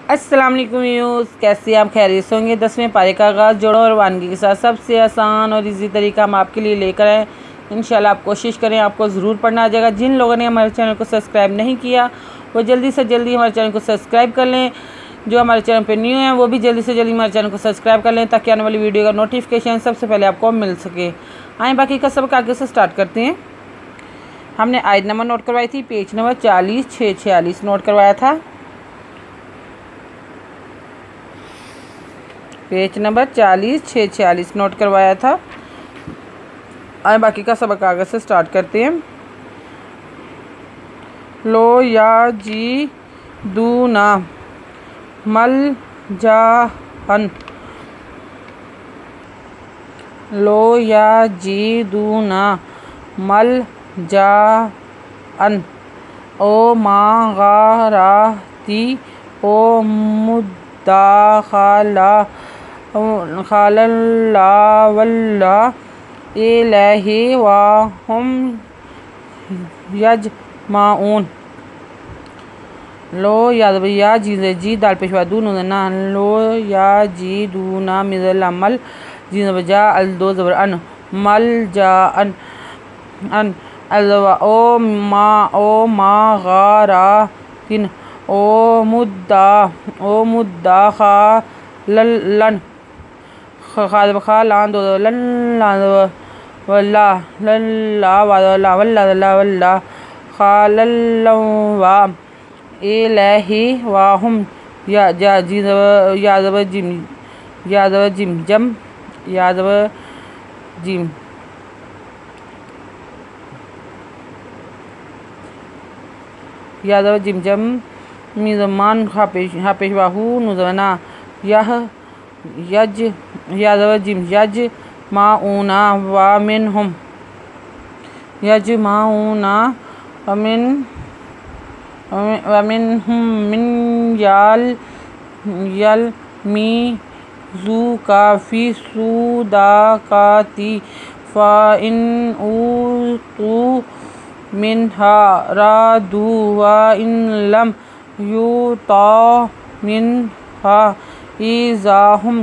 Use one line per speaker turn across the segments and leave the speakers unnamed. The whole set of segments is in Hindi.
अस्सलाम वालेकुम व्यूअर्स, कैसे आप खैरियत से होंगे। 10वें पारे का आगाज़ जोड़ों और वानगी के साथ सबसे आसान और इजी तरीका हम आपके लिए लेकर आए। इंशाल्लाह आप कोशिश करें, आपको ज़रूर पढ़ना आ जाएगा। जिन लोगों ने हमारे चैनल को सब्सक्राइब नहीं किया वो जल्दी से जल्दी हमारे चैनल को सब्सक्राइब कर लें। जो हमारे चैनल पर न्यू हैं वो भी जल्दी से जल्दी हमारे चैनल को सब्सक्राइब कर लें ताकि आने वाली वीडियो का नोटिफिकेशन सबसे पहले आपको मिल सके। आए बाकी का सबक आगे से स्टार्ट करते हैं। हमने आयत नंबर नोट करवाई थी, पेज नंबर 40-646 नोट करवाया था। पेज नंबर 40-646 नोट करवाया था। आए बाकी का सबक आगे से स्टार्ट करते हैं। लो या जी दूना मल जाहन, लो या जी दूना मल जाअन, ओ मागाराती, ओ मुद्दाखला खालल्ला वल्ला इलैहि वाहुम यजमाऊन। लो या जी दाल पेशवा दून ना, लो या जी दूना मिज़ल अमल जी जा अल दो ज़बर अन मल जा अन अन अलवा ओ मा गारा तिन ओ मुद्दा खा लन खा लान दो लन वल्ला लल्ला वल्ला वल्ला वल्ला खा लल्लवा इलैहि वाहुम यादव जिम जम यादव जिम यादव जिमजम मिज़मान हापेश वाहू नुज़ना यह यज यादव जिम यज माऊना वामिन हम यज माऊना वामिन हम मिन यल मी जू काफ़ी सूदाकाती फ़ाइन ऊतू मिनहा रादू व इन लम यूता मिनहा इज़ाहुम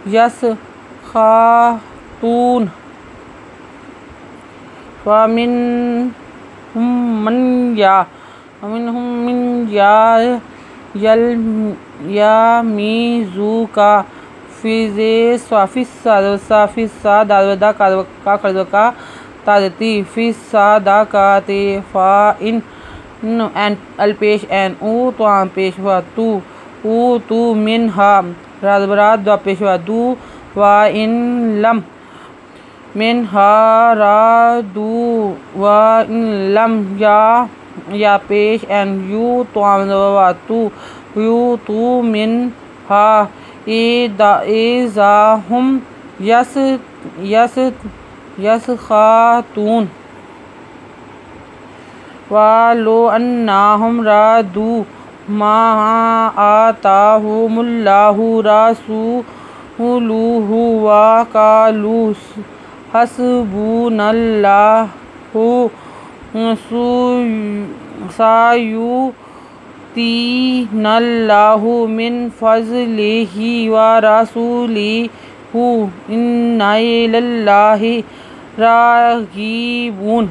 यस खातून वमिन मन यल यामीज़ू का फ़िज़े साफ़िस्सा दादा का खरीद का ताजती फ़िस्सा का ते फ़ाइन एन अल पेश एन ऊ तो आम पेश हुआ तू मिन हा राजबरात द पेश हुआ दू व इन लम मिन हा रादू व इन लम या पेश एन यू तो आम तू मिन हा इज़ाहुम यस खातून वालो अन्नाहुम रादू मा आताहुमुल्लाहु रसूलुहु व कालू हस्बुनल्लाहु सायुतीनल्लाहु मिन फज़लिही व रसूलिहु इन्ना इलल्लाहि राग़िबून।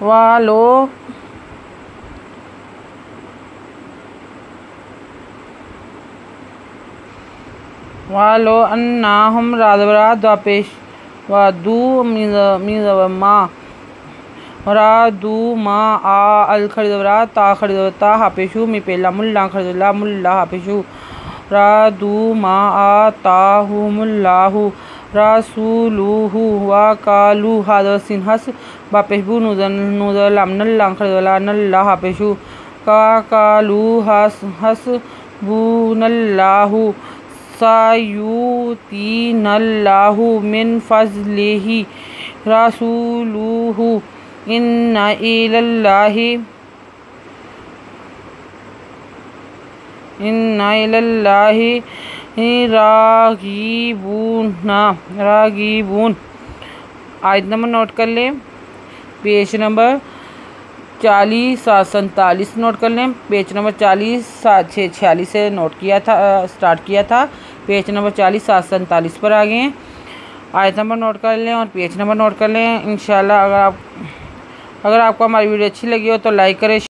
वालो अन्नाहुम रादबरात द पेश व दू मा रादू मा आ अल खरीदवरा ता खरीदवता हापेशु मी पेला मुल्ला खरीदला मुल्ला हापेशु रादू मा आ ताहुमुल्लाहु रसूलुहु व कालू हादव सिनहस बापेशबू नूज़ल नल्ला खरीदला नल्ला हापेशु का कालू हस्बुनल्लाहु सायुतीनल्लाहु मिन फज़लिही रसूलुहु इन्ना इलल्लाहि इन्ना इलल्लाहि रागिबून। आयत नंबर नोट कर लें, पेज नंबर 40-747 नोट कर लें। पेज नंबर 40-646 से नोट किया था, स्टार्ट किया था, पेज नंबर 40-747 पर आ गए हैं। आयत नंबर नोट कर लें और पेज नंबर नोट कर लें इंशाल्लाह। अगर आपको हमारी वीडियो अच्छी लगी हो तो लाइक करें।